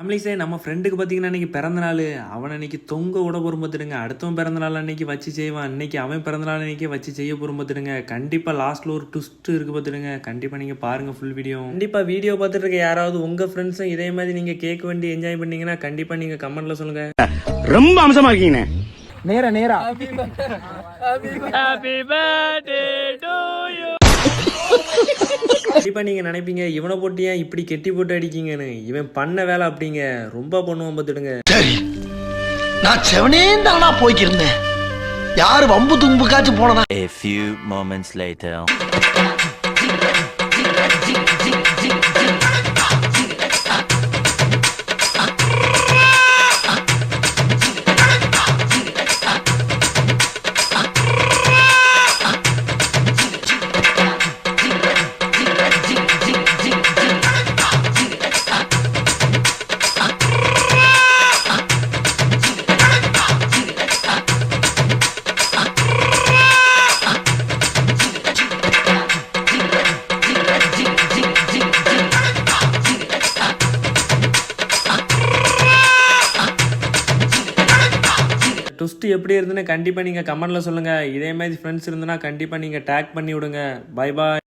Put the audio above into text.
ஃபேமிலிஸே நம்ம ஃப்ரெண்டுக்கு பார்த்தீங்கன்னா இன்னைக்கு பிறந்த நாள். அவன் அன்னைக்கு தொங்க விட போகிறோம் பார்த்துடுங்க. அடுத்தவன் பிறந்த நாள் அன்னைக்கு வச்சு செய்வான். இன்னைக்கு அவன் பிறந்த நாள் அன்னைக்கு வச்சு செய்ய போகிறோம் பார்த்துடுங்க. கண்டிப்பாக லாஸ்ட்டில் ஒரு ட்விஸ்ட் இருக்குது பார்த்துடுங்க. கண்டிப்பாக நீங்கள் பாருங்கள் ஃபுல் வீடியோ. கண்டிப்பாக வீடியோ பார்த்துட்டு இருக்க யாராவது உங்கள் ஃப்ரெண்ட்ஸும் இதே மாதிரி நீங்கள் கேட்க வேண்டி என்ஜாய் பண்ணீங்கன்னா கண்டிப்பாக நீங்கள் கமெண்ட்டில் சொல்லுங்கள். ரொம்ப அம்சமா இருக்கீங்க. நேரா நேரா ஹாப்பி பர்த்டே டு யூ. கண்டிப்பா நீங்க நினைப்பீங்க இவனை போட்டு ஏன் இப்படி கெட்டி போட்டு அடிக்கீங்கன்னு. இவன் பண்ண வேலை அப்படிங்க, ரொம்ப பண்ணுவான் பார்த்துடுங்க. சரி, நான் செவனே தானா போய்க்கிருந்தேன். யாரு வம்பு தும்புக்காச்சும் போனதா? A few moments later. Twist எப்படி இருந்துன்னு கண்டிப்பாக நீங்கள் கமெண்ட்டில் சொல்லுங்கள். இதே மாதிரி ஃப்ரெண்ட்ஸ் இருந்துன்னா கண்டிப்பாக நீங்கள் டேக் பண்ணி விடுங்க. Bye bye.